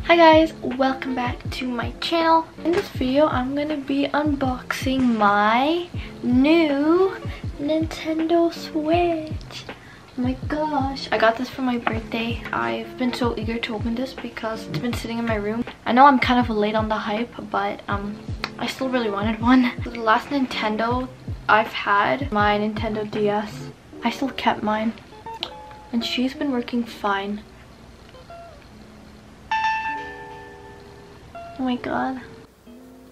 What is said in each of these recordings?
Hi guys, welcome back to my channel. In this video, I'm gonna be unboxing my new Nintendo Switch. Oh my gosh, I got this for my birthday. I've been so eager to open this because it's been sitting in my room. I know I'm kind of late on the hype, but I still really wanted one. The last Nintendo I've had, my Nintendo DS, I still kept mine, and she's been working fine. Oh my god.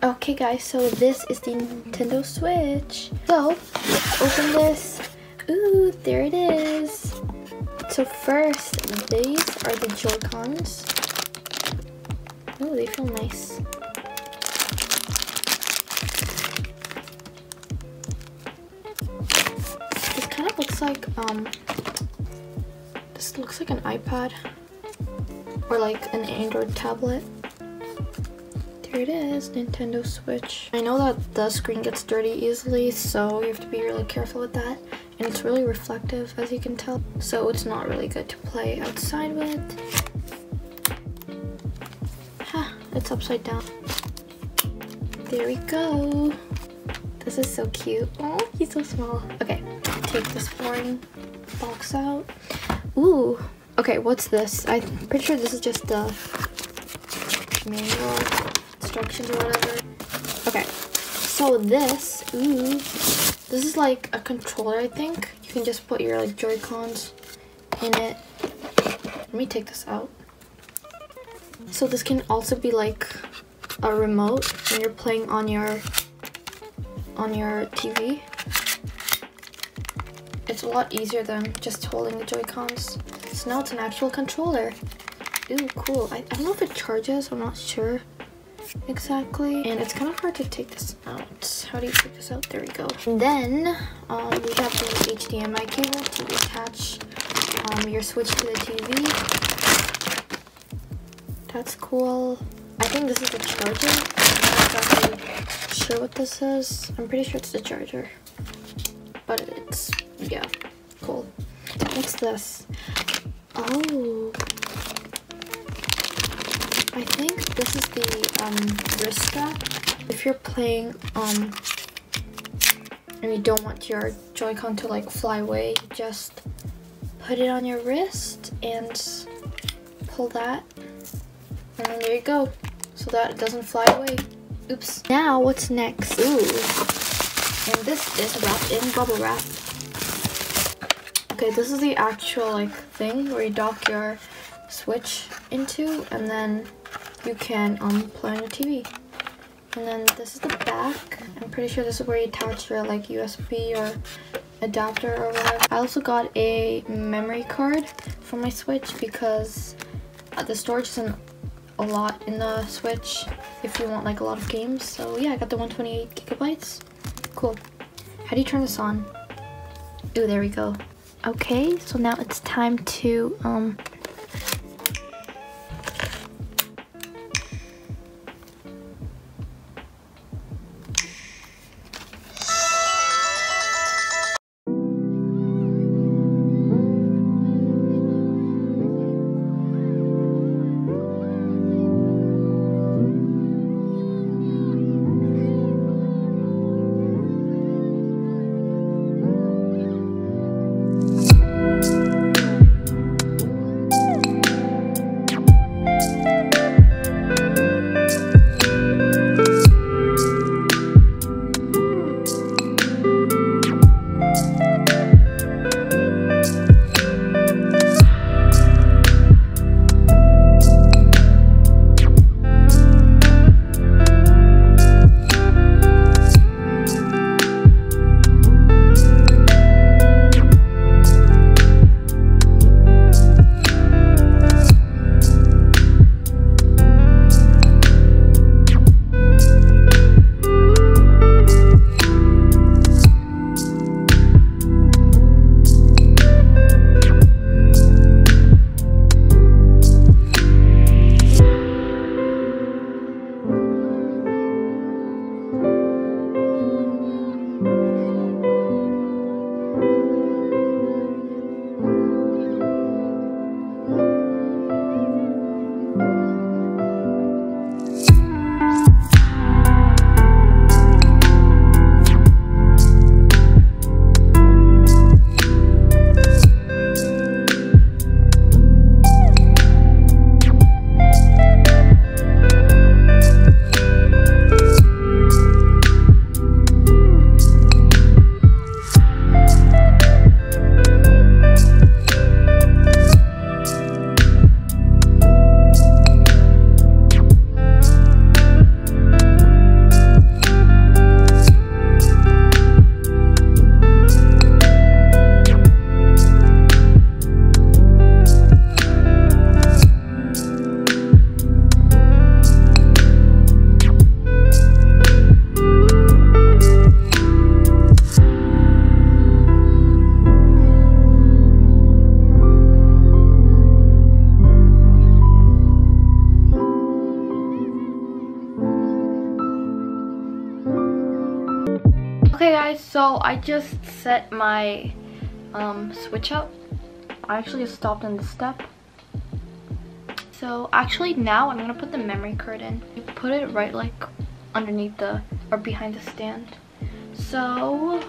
Okay guys, so this is the Nintendo Switch. So, let's open this. Ooh, there it is. So first, these are the Joy-Cons. Oh, they feel nice. This kind of looks like, this looks like an iPad. Or like an Android tablet. Here it is, Nintendo Switch. I know that the screen gets dirty easily, so you have to be really careful with that. And it's really reflective, as you can tell. So it's not really good to play outside with. It's upside down. There we go. This is so cute. Oh, he's so small. Okay, take this boring box out. Ooh, okay, what's this? I'm pretty sure this is just the manual. Instructions or whatever. Okay, so this is like a controller. I think you can just put your like Joy-Cons in it. Let me take this out. So this can also be like a remote when you're playing on your TV. It's a lot easier than just holding the Joy-Cons. So now it's an actual controller. Ooh, cool. I don't know if it charges, I'm not sure exactly, and it's kind of hard to take this out. How do you take this out? There we go. And then we have the HDMI cable to attach your Switch to the TV. That's cool. I think this is the charger. I'm not exactly sure what this is. I'm pretty sure it's the charger, but it's, yeah, cool. What's this? Oh, I think this is the wrist strap. If you're playing and you don't want your Joy-Con to like fly away, you just put it on your wrist and pull that, and then there you go, so that it doesn't fly away. Oops. Now what's next? Ooh, and this is wrapped in bubble wrap. Okay, this is the actual like thing where you dock your Switch into, and then you can play on your TV. And then this is the back. I'm pretty sure this is where you attach your like USB or adapter or whatever. I also got a memory card for my Switch because the storage isn't a lot in the Switch if you want like a lot of games. So yeah, I got the 128 gigabytes. Cool. How do you turn this on? Ooh, there we go. Okay, so now it's time to Okay guys, so I just set my switch up. I actually just stopped in the step. So actually now I'm gonna put the memory card in. You put it right like underneath the, or behind the stand. So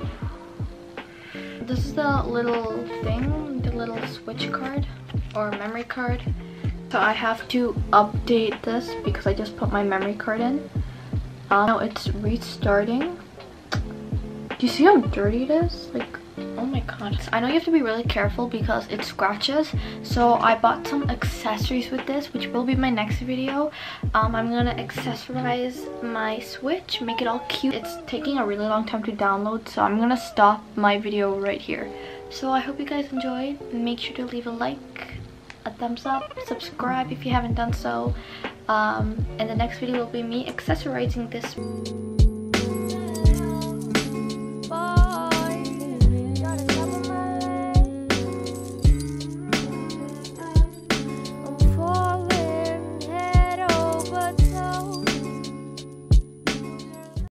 this is the little thing, the little switch card or memory card. So I have to update this because I just put my memory card in. Now it's restarting. Do you see how dirty it is? Like, oh my god. I know you have to be really careful because it scratches. So I bought some accessories with this, which will be my next video. I'm gonna accessorize my Switch, make it all cute. It's taking a really long time to download, so I'm gonna stop my video right here. So I hope you guys enjoyed. Make sure to leave a like, a thumbs up, subscribe if you haven't done so. And the next video will be me accessorizing this.